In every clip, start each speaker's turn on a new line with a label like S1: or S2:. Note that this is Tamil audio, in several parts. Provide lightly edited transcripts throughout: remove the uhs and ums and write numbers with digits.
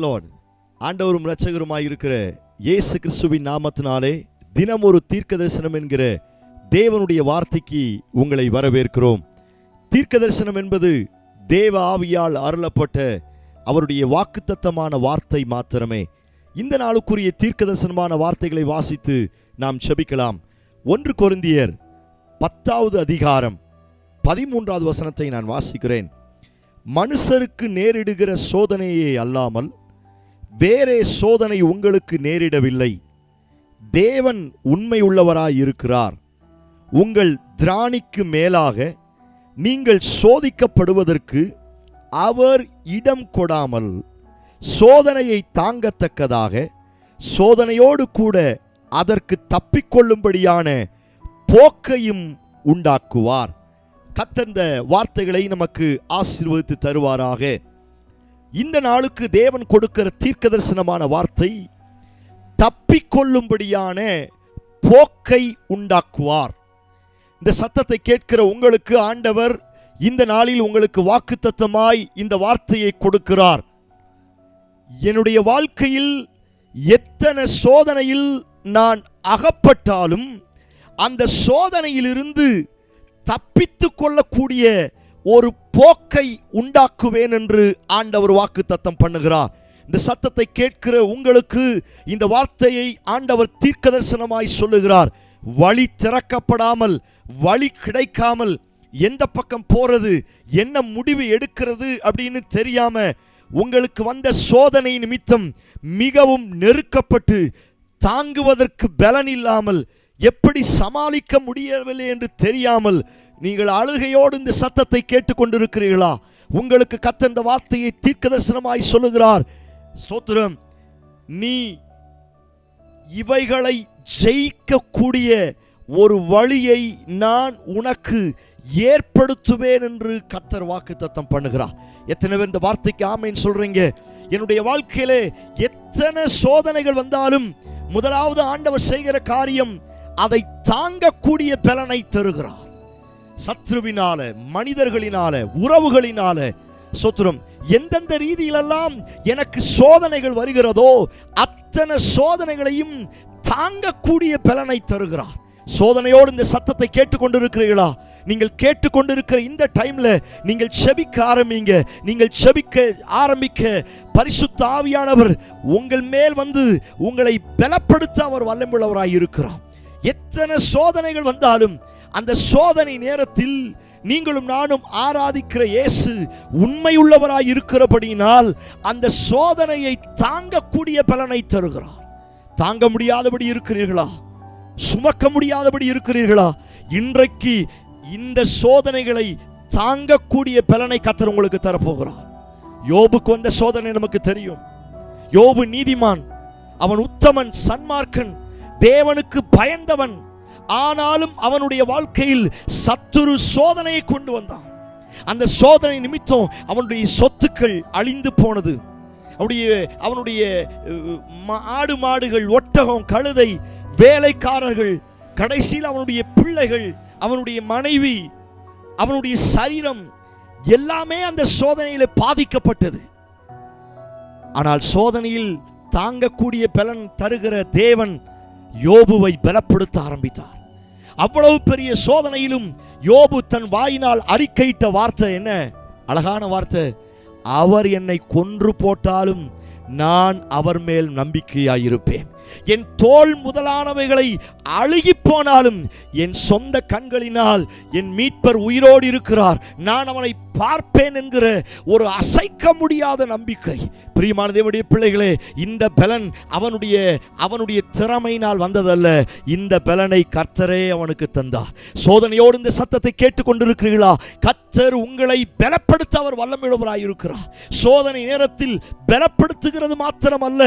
S1: லார்ட், ஆண்டவரும் இரட்சகருமாய் இருக்கிற இயேசு கிறிஸ்துவின் நாமத்தினாலே தினம் ஒரு தீர்க்கதரிசனம் என்கிற தேவனுடைய வார்த்தைக்கு உங்களை வரவேற்கிறோம். தீர்க்கதரிசனம் என்பது தேவ ஆவியால் அருளப்பட்ட அவருடைய வாக்குத்தத்தமான வார்த்தை மாத்திரமே. இந்த நாளுக்குரிய தீர்க்கதரிசனமான வார்த்தைகளை வாசித்து நாம் செபிக்கலாம். 1 கொரிந்தியர் 10வது அதிகாரம் 13வது வசனத்தை நான் வாசிக்கிறேன். மனுஷருக்கு நேரிடுகிற சோதனையே அல்லாமல் வேறே சோதனை உங்களுக்கு நேரிடவில்லை. தேவன் உண்மை உள்ளவராயிருக்கிறார். உங்கள் திராணிக்கு மேலாக நீங்கள் சோதிக்கப்படுவதற்கு அவர் இடம் கொடாமல் சோதனையை தாங்கத்தக்கதாக சோதனையோடு கூட அதற்கு தப்பிக்கொள்ளும்படியான போக்கையும் உண்டாக்குவார். கர்த்தர் இந்த வார்த்தைகளை நமக்கு ஆசீர்வதித்து தருவாராக. இந்த நாளுக்கு தேவன் கொடுக்கிற தீர்க்கதரிசனமான வார்த்தை, தப்பிக்கொள்ளும்படியான போக்கை உண்டாக்குவார். இந்த சத்தத்தை கேட்கிற உங்களுக்கு ஆண்டவர் இந்த நாளில் உங்களுக்கு வாக்குத்தத்தமாய் இந்த வார்த்தையை கொடுக்கிறார். என்னுடைய வாழ்க்கையில் எத்தனை சோதனையில் நான் அகப்பட்டாலும் அந்த சோதனையிலிருந்து தப்பித்து கொள்ளக்கூடிய ஒரு போக்கை உண்டாக்குவேன் என்று ஆண்டவர் வாக்குத்தத்தம் பண்ணுகிறார். இந்த சத்தத்தை கேட்கிற உங்களுக்கு இந்த வார்த்தையை ஆண்டவர் தீர்க்கதரிசனமாய் சொல்லுகிறார். வழி திறக்கப்படாமல், வழி கிடைக்காமல், எந்த பக்கம் போறது, என்ன முடிவு எடுக்கிறது அப்படின்னு தெரியாம உங்களுக்கு வந்த சோதனை நிமித்தம் மிகவும் நெருக்கப்பட்டு தாங்குவதற்கு பலன் இல்லாமல், எப்படி சமாளிக்க முடியவில்லை என்று தெரியாமல் நீங்கள் அழுகையோடு இந்த சத்தத்தை கேட்டுக்கொண்டிருக்கிறீர்களா? உங்களுக்கு கர்த்தர் இந்த வார்த்தையை தீர்க்கதரிசனமாய் சொல்லுகிறார். ஸ்தோத்திரம். நீ இவைகளை ஜெயிக்கக்கூடிய ஒரு வழியை நான் உனக்கு ஏற்படுத்துவேன் என்று கர்த்தர் வாக்குத்தத்தம் பண்ணுகிறார். எத்தனை பேர் இந்த வார்த்தைக்கு ஆமென் சொல்றீங்க? என்னுடைய வாழ்க்கையிலே எத்தனை சோதனைகள் வந்தாலும் முதலாவது ஆண்டவர் செய்கிற காரியம், அதை தாங்கக்கூடிய பலனை தருகிறார். சத்ருவினால, மனிதர்களினால, உறவுகளினால, சோத்திரம், எந்தெந்த ரீதியிலெல்லாம் எனக்கு சோதனைகள் வருகிறதோ அத்தனை சோதனைகளையும் தாங்கக்கூடிய பலனை தருகிறார். சோதனையோடு இந்த சத்தத்தை கேட்டுக்கொண்டிருக்கிறீர்களா? நீங்கள் கேட்டுக்கொண்டிருக்கிற இந்த டைம்ல நீங்கள் செபிக்க ஆரம்பிங்க. நீங்கள் செபிக்க ஆரம்பிக்க பரிசுத்த ஆவியானவர் உங்கள் மேல் வந்து உங்களை பலப்படுத்த அவர் வல்லமையுள்ளவராய் இருக்கிறார். எத்தனை சோதனைகள் வந்தாலும் அந்த சோதனை நேரத்தில் நீங்களும் நானும் ஆராதிக்கிற இயேசு உண்மையுள்ளவராய் இருக்கிறபடியினால் அந்த சோதனையை தாங்கக்கூடிய பலனை தருகிறார். தாங்க முடியாதபடி இருக்கிறீர்களா? சுமக்க முடியாதபடி இருக்கிறீர்களா? இன்றைக்கு இந்த சோதனைகளை தாங்கக்கூடிய பலனை கர்த்தர் உங்களுக்கு தரப்போகிறார். யோபுக்கு வந்த சோதனை நமக்கு தெரியும். யோபு நீதிமான், அவன் உத்தமன், சன்மார்க்கன், தேவனுக்கு பயந்தவன். ஆனாலும் அவனுடைய வாழ்க்கையில் சத்துரு சோதனையை கொண்டு வந்தான். அந்த சோதனை நிமித்தம் அவனுடைய சொத்துக்கள் அழிந்து போனது. அவனுடைய ஆடு மாடுகள், ஒட்டகம், கழுதை, வேலைக்காரர்கள், கடைசியில் அவனுடைய பிள்ளைகள், அவனுடைய மனைவி, அவனுடைய சரீரம் எல்லாமே அந்த சோதனையில் பாதிக்கப்பட்டது. ஆனால் சோதனையில் தாங்கக்கூடிய பலன் தருகிற தேவன் யோபுவை பலப்படுத்த ஆரம்பித்தார். அவ்வளவு பெரிய சோதனையிலும் யோபு தன் வாயினால் அறிக்கையிட்ட வார்த்தை என்ன? அழகான வார்த்தை. அவர் என்னை கொன்று போட்டாலும் நான் அவர் மேல் நம்பிக்கையாயிருப்பேன். என் தோல் முதலானவைகளை அழுகி போனாலும் என் சொந்த கண்களினால் என் மீட்பர் உயிரோடு இருக்கிறார், நான் அவனை பார்ப்பேன் என்கிற ஒரு அசைக்க முடியாத நம்பிக்கை. பிரியமான தேவனுடைய பிள்ளைகளே, இந்த பலன் அவனுடைய திறமையினால் வந்ததல்ல. இந்த பலனை கர்த்தரே அவனுக்கு தந்தார். சோதனையோடு இந்த சத்தத்தை கேட்டுக்கொண்டிருக்கிறீர்களா? கர்த்தர் உங்களை பலப்படுத்த அவர் வல்லமையுள்ளவராய் இருக்கிறார். சோதனை நேரத்தில் பலப்படுத்துகிறது மாத்திரமல்ல,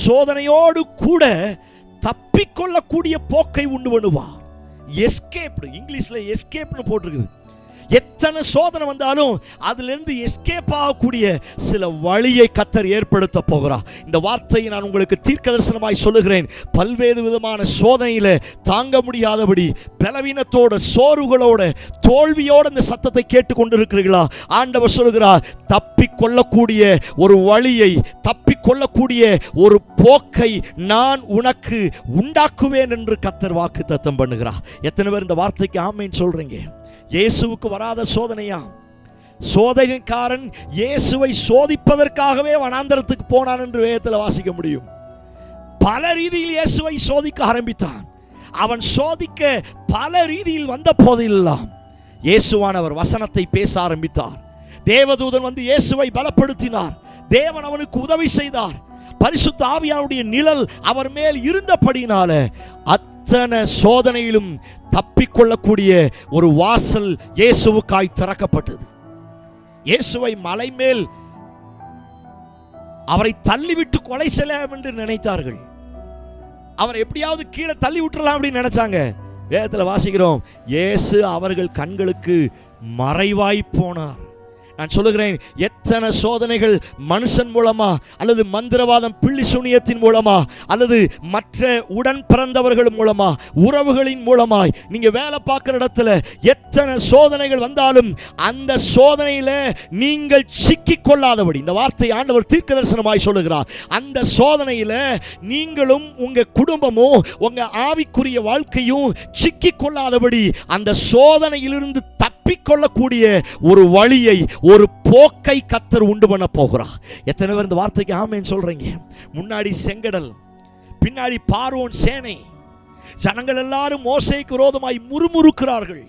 S1: சோதனையோடு கூட தப்பிக்கொள்ளக்கூடிய போக்கை உண்டு பண்ணுவார். எஸ்கேப், இங்கிலீஷ்ல எஸ்கேப்னு போட்டிருக்குது. எத்தனை சோதனை வந்தாலும் அதிலிருந்து எஸ்கேப் ஆகக்கூடிய சில வழியை கர்த்தர் ஏற்படுத்த போகிறார். இந்த வார்த்தையை நான் உங்களுக்கு தீர்க்கதரிசனமாய் சொல்லுகிறேன். பல்வேறு விதமான சோதனையில தாங்க முடியாதபடி பலவீனத்தோட, சோர்வுகளோட, தோல்வியோட இந்த சத்தத்தை கேட்டுக்கொண்டிருக்கிறீர்களா? ஆண்டவர் சொல்லுகிறார், தப்பிக்கொள்ளக்கூடிய ஒரு வழியை, தப்பிக்கொள்ளக்கூடிய ஒரு போக்கை நான் உனக்கு உண்டாக்குவேன் என்று கர்த்தர் வாக்குத்தத்தம் பண்ணுகிறார். எத்தனை பேர் இந்த வார்த்தைக்கு ஆமென் சொல்றீங்க? இயேசுவுக்கு வராத சோதனையா? சோதனைக்காரன் இயேசுவை சோதிப்பதற்காகவே வனாந்தரத்துக்கு போனான் என்று வேதத்தில் வாசிக்க முடியும். பல ரீதியில் இயேசுவை சோதிக்க ஆரம்பித்தான். அவன் சோதிக்க பல ரீதியில் வந்த போதெல்லாம் இயேசுவானவர் வசனத்தை பேச ஆரம்பித்தார். தேவதூதன் வந்து இயேசுவை பலப்படுத்தினார். தேவன் அவனுக்கு உதவி செய்தார். பரிசுத்த ஆவியானுடைய நிழல் அவர் மேல் இருந்தபடினால அத்தனை சோதனையிலும் தப்பிக்கொள்ளக்கூடிய ஒரு வாசல் இயேசுவுக்காய் திறக்கப்பட்டது. இயேசுவை மலை மேல் அவரை தள்ளிவிட்டு கொலை செய்யலாம் என்று நினைத்தார்கள். அவர் எப்படியாவது கீழே தள்ளி விட்டுறலாம் அப்படின்னு நினைச்சாங்க. வேதத்தில் வாசிக்கிறோம், இயேசு அவர்கள் கண்களுக்கு மறைவாய் போனார். நான் சொல்லுகிறேன், எத்தனை சோதனைகள் மனுஷன் மூலமா அல்லது மந்திரவாதம், பிள்ளி சுனியத்தின் மூலமா அல்லது மற்ற உடன் பிறந்தவர்கள் மூலமா, உறவுகளின் மூலமாய் நீங்க வேலை பார்க்கிற இடத்துல எத்தனை சோதனைகள் வந்தாலும் அந்த சோதனையில நீங்கள் சிக்கிக் கொள்ளாதபடி, இந்த வார்த்தை ஆண்டவர் தீர்க்கதரிசனமாய் சொல்லுகிறார், அந்த சோதனையில நீங்களும் உங்க குடும்பமும் உங்க ஆவிக்குரிய வாழ்க்கையும் சிக்கிக் கொள்ளாதபடி அந்த சோதனையிலிருந்து தப்பிக்கொள்ளக்கூடிய ஒரு வழியை, ஒரு போக்கை கர்த்தர் உண்டு பண்ண போகிறார். எத்தனை பேர் இந்த வார்த்தைக்கு ஆமென் சொல்றீங்க? முன்னாடி செங்கடல், பின்னாடி பார்வோன் சேனை. ஜனங்கள் எல்லாரும் மோசேக்கு விரோதமாய் முறுமுறுக்கிறார்கள்.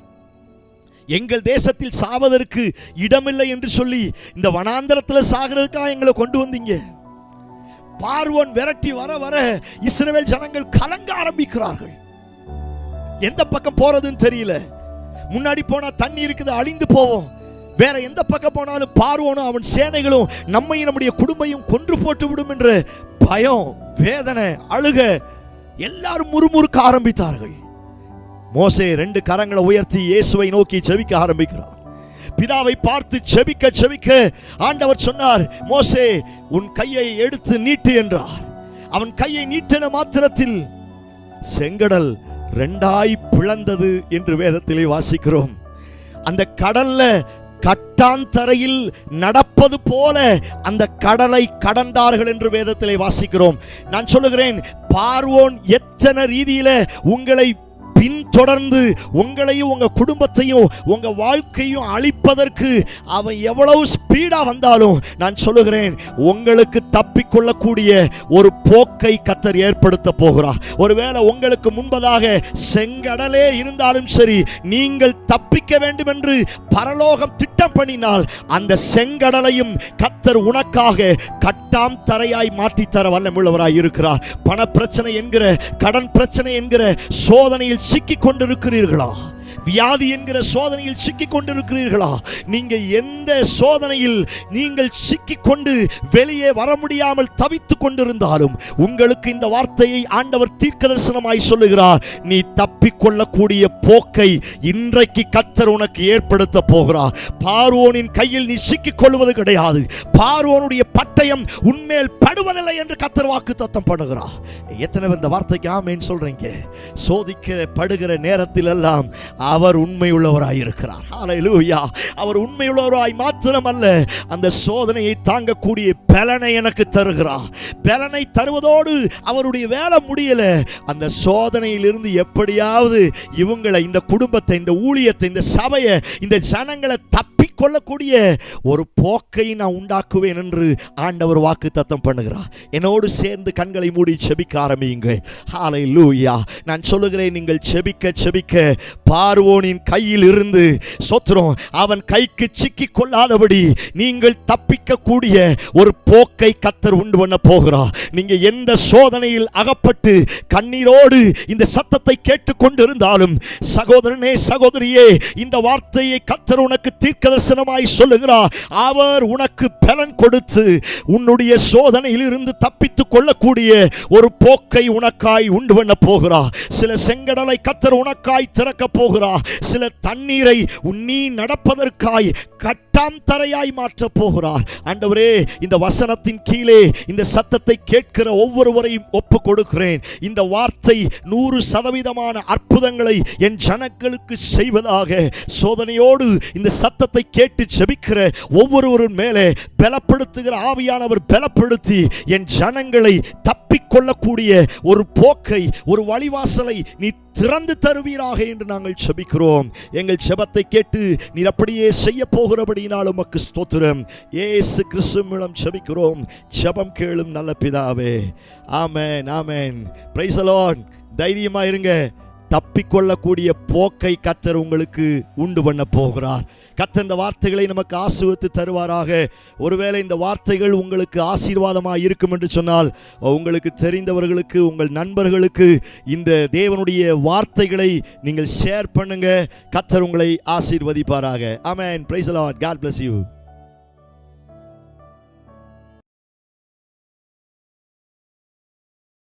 S1: எங்கள் தேசத்தில் சாவதற்கு இடமில்லை என்று சொல்லி இந்த வனாந்தரத்தில் சாகிறதுக்காக எங்களை கொண்டு வந்தீங்க. பார்வோன் விரட்டி வர வர இஸ்ரவேல் ஜனங்கள் கலங்க ஆரம்பிக்கிறார்கள். எந்த பக்கம் போறதுன்னு தெரியல. முன்னாடி போனா தண்ணி இருக்குது, அழிந்து போவோம். வேற எந்த பக்கம் போனாலும் பார்வோனும் அவன் சேனைகளும் நம்மையும் நம்முடைய குடும்பையும் கொன்று போட்டு விடும் என்ற பயம், வேதனை, அழுக, எல்லாரும் முறுமுறுக்க ஆரம்பித்தார்கள். மோசே 2 கரங்களை உயர்த்தி இயேசுவை நோக்கி ஜெபிக்க ஆரம்பிக்கிறார். பிதாவை பார்த்து ஜெபிக்க ஜெபிக்க ஆண்டவர் சொன்னார், மோசே உன் கையை எடுத்து நீட்டு என்றார். அவன் கையை நீட்டின மாத்திரத்தில் செங்கடல் 2ஆய் பிளந்தது என்று வேதத்திலே வாசிக்கிறோம். அந்த கடல்ல கட்டாந்தரையில் நடப்பது போல அந்த கடலை கடந்தார்கள் என்று வேதத்திலே வாசிக்கிறோம். நான் சொல்லுகிறேன், பார்வோன் எத்தனை ரீதியில உங்களை பின்தொடர்ந்து உங்களையும் உங்க குடும்பத்தையும் உங்க வாழ்க்கையும் அழிப்பதற்கு அவன் எவ்வளவு ஸ்பீடா வந்தாலும் நான் சொல்லுகிறேன், உங்களுக்கு தப்பிக்கொள்ளக்கூடிய ஒரு போக்கை கர்த்தர் ஏற்படுத்த போகிறார். ஒருவேளை உங்களுக்கு முன்பதாக செங்கடலே இருந்தாலும் சரி, நீங்கள் தப்பிக்க வேண்டும் என்று பரலோகம் திட்டம் பண்ணினால் அந்த செங்கடலையும் கர்த்தர் உனக்காக கட்டாம் தரையாய் மாற்றித்தர வல்லமுள்ளவராய் இருக்கிறார். பண பிரச்சனை என்கிற, கடன் பிரச்சனை என்கிற சோதனையில் சிக்கிக் கொண்டிருக்கிறீர்களா? வியாதி என்கிற சோதனையில் சிக்கிக் கொண்டிருக்கிறீர்களா? நீங்க எந்த சோதனையில் நீங்கள் சிக்கிக் கொண்டு வெளியே வர முடியாமல் தவித்துக் கொண்டிருந்தாலும் உங்களுக்கு இந்த வார்த்தையை ஆண்டவர் தீர்க்கதரிசனமாய் சொல்லுகிறார், நீ தப்பிக்கொள்ளக்கூடிய போக்கை இன்றைக்கு கர்த்தர் உனக்கு ஏற்படுத்த போகிறார். பார்வோனின் கையில் நீ சிக்கிக் கொள்வது கிடையாது. பார்வோனுடைய பட்டயம் உன்மேல் படுவதில்லை என்று கர்த்தர் வாக்குத்தத்தம் பண்ணுகிறார். எத்தனை பேர் இந்த வார்த்தைக்கு ஆமென் சொல்றீங்க? சோதிக்கிற படுகிற நேரத்தில் எல்லாம் அவர் உண்மையுள்ளவராய் இருக்கிறார். ஹல்லேலூயா! அவர் உண்மையுள்ளவராய் மாத்திரமல்ல, அந்த சோதனையை தாங்கக்கூடிய பலனை எனக்கு தருகிறார். பலனை தருவதோடு அவருடைய வேலை முடியல. அந்த சோதனையிலிருந்து எப்படியாவது இவங்களை, இந்த குடும்பத்தை, இந்த ஊழியத்தை, இந்த சபையை, இந்த ஜனங்களை தப்பிக்கொள்ளக்கூடிய ஒரு போக்கை நான் உண்டாக்குவேன் என்று ஆண்டவர் வாக்குத்தத்தம் பண்ணுகிறார். என்னோடு சேர்ந்து கண்களை மூடி செபிக்க ஆரம்பியுங்கள். ஹல்லேலூயா! நான் சொல்லுகிறேன், நீங்கள் செபிக்க செபிக்க பார்வோனின் கையில் இருந்து சொத்ரோம் அவன் கைக்கு சிக்கிக் கொள்ளாதபடி நீங்கள் தப்பிக்கக்கூடிய ஒரு போக்கை கர்த்தர் உண்டு பண்ண போகிறார். நீங்க எந்த சோதனையில் அகப்பட்டு கண்ணீரோடு இந்த சத்தத்தை கேட்டுக்கொண்டிருந்தாலும், சகோதரனே, சகோதரியே, இந்த வார்த்தையை கர்த்தர் உனக்கு தீர்க்கதரிசனமாய் சொல்லுகிறார். அவர் உனக்கு பலன் கொடுத்து உன்னுடைய சோதனையில் இருந்து தப்பித்துக் கொள்ளக்கூடிய ஒரு போக்கை உனக்காய் உண்டு பண்ண போகிறார். சில செங்கடலை கர்த்தர் உனக்காய் திறக்க போகிறார். சில தண்ணீரை நீ நடப்பதற்காய் கட்டாம் தரையாய் மாற்ற போகிறார். ஆண்டவரே, இந்த வசனத்தின் கீழே இந்த சத்தத்தை கேட்கிற ஒவ்வொருவரையும் ஒப்பு கொடுக்கிறேன். இந்த வார்த்தை 100% அற்புதங்களை என் ஜனங்களுக்கு செய்வதாக. சோதனையோடு இந்த சத்தத்தை கேட்டு ஜெபிக்கிற ஒவ்வொருவரின் மேலே பலப்படுத்துகிற ஆவியானவர் பலப்படுத்தி என் ஜனங்களை தப்பிக்கொள்ளக்கூடிய ஒரு போக்கை, ஒரு வழிவாசலை நீ திறந்து தருவீராக என்று நாங்கள் ஜெபிக்கிறோம். எங்கள் ஜெபத்தை கேட்டு நீர் அப்படியே செய்ய போகிறபடியினால் உமக்கு ஸ்தோத்திரம். இயேசு கிறிஸ்து மூலம் ஜெபிக்கிறோம். ஜெபம் கேளும் நல்ல பிதாவே. Amen, amen. Praise the lord. தைரியமா இருங்க. தப்பிக்கொள்ளக்கூடிய போக்கை கர்த்தர் உங்களுக்கு உண்டு பண்ண போகிறார். கர்த்தர் இந்த வார்த்தைகளை நமக்கு ஆசீர்வதித்து தருவாராக. ஒருவேளை இந்த வார்த்தைகள் உங்களுக்கு ஆசீர்வாதமாக இருக்கும் என்று சொன்னால், உங்களுக்கு தெரிந்தவர்களுக்கு, உங்கள் நண்பர்களுக்கு இந்த தேவனுடைய வார்த்தைகளை நீங்கள் ஷேர் பண்ணுங்க. கர்த்தர் உங்களை ஆசீர்வதிப்பாராக. Amen. Praise the lord. God bless you.